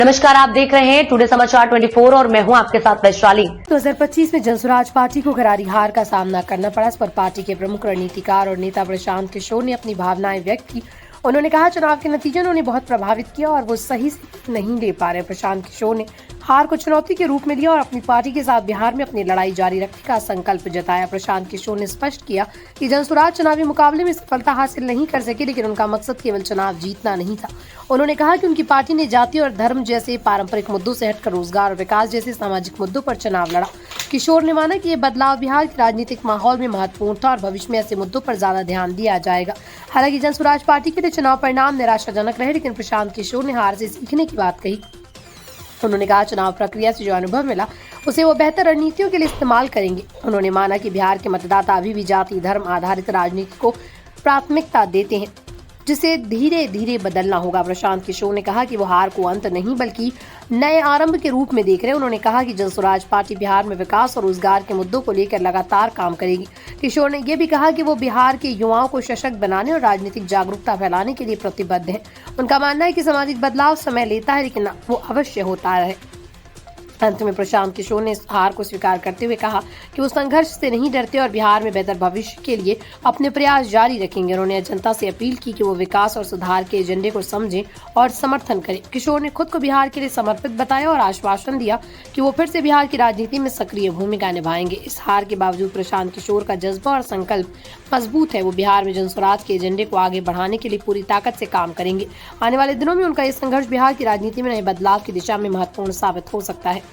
नमस्कार, आप देख रहे हैं टुडे समाचार 24 और मैं हूं आपके साथ वैशाली। 2025 में जनसुराज पार्टी को करारी हार का सामना करना पड़ा। इस पर पार्टी के प्रमुख रणनीतिकार और नेता प्रशांत किशोर ने अपनी भावनाएं व्यक्त की। उन्होंने कहा, चुनाव के नतीजे उन्हें बहुत प्रभावित किया और वो सही से नहीं ले पा रहे। प्रशांत किशोर ने हार को चुनौती के रूप में लिया और अपनी पार्टी के साथ बिहार में अपनी लड़ाई जारी रखने का संकल्प जताया। प्रशांत किशोर ने स्पष्ट किया कि जनसुराज चुनावी मुकाबले में सफलता हासिल नहीं कर सके, लेकिन उनका मकसद केवल चुनाव जीतना नहीं था। उन्होंने कहा कि उनकी पार्टी ने जाति और धर्म जैसे पारंपरिक मुद्दों से हटकर रोजगार और विकास जैसे सामाजिक मुद्दों पर चुनाव लड़ा। किशोर ने माना कि ये बदलाव बिहार के राजनीतिक माहौल में महत्वपूर्ण था और भविष्य में ऐसे मुद्दों पर ज्यादा ध्यान दिया जाएगा। हालांकि जनसुराज पार्टी के लिए चुनाव परिणाम निराशाजनक रहे, लेकिन प्रशांत किशोर ने हार से सीखने की बात कही। उन्होंने कहा, चुनाव प्रक्रिया से जो अनुभव मिला उसे वो बेहतर रणनीतियों के लिए इस्तेमाल करेंगे। उन्होंने माना कि बिहार के मतदाता अभी भी जाति धर्म आधारित राजनीति को प्राथमिकता देते हैं, जिसे धीरे धीरे बदलना होगा। प्रशांत किशोर ने कहा कि वो हार को अंत नहीं बल्कि नए आरंभ के रूप में देख रहे हैं। उन्होंने कहा कि जनसुराज पार्टी बिहार में विकास और रोजगार के मुद्दों को लेकर लगातार काम करेगी। किशोर ने यह भी कहा कि वो बिहार के युवाओं को सशक्त बनाने और राजनीतिक जागरूकता फैलाने के लिए प्रतिबद्ध है। उनका मानना है कि सामाजिक बदलाव समय लेता है, लेकिन वो अवश्य होता है। अंत में प्रशांत किशोर ने इस हार को स्वीकार करते हुए कहा कि वो संघर्ष से नहीं डरते और बिहार में बेहतर भविष्य के लिए अपने प्रयास जारी रखेंगे। उन्होंने जनता से अपील की कि वो विकास और सुधार के एजेंडे को समझें और समर्थन करें। किशोर ने खुद को बिहार के लिए समर्पित बताया और आश्वासन दिया कि वो फिर से बिहार की राजनीति में सक्रिय भूमिका निभाएंगे। इस हार के बावजूद प्रशांत किशोर का जज्बा और संकल्प मजबूत है। वो बिहार में जनसुराज के एजेंडे को आगे बढ़ाने के लिए पूरी ताकत से काम करेंगे। आने वाले दिनों में उनका ये संघर्ष बिहार की राजनीति में नए बदलाव की दिशा में महत्वपूर्ण साबित हो सकता है।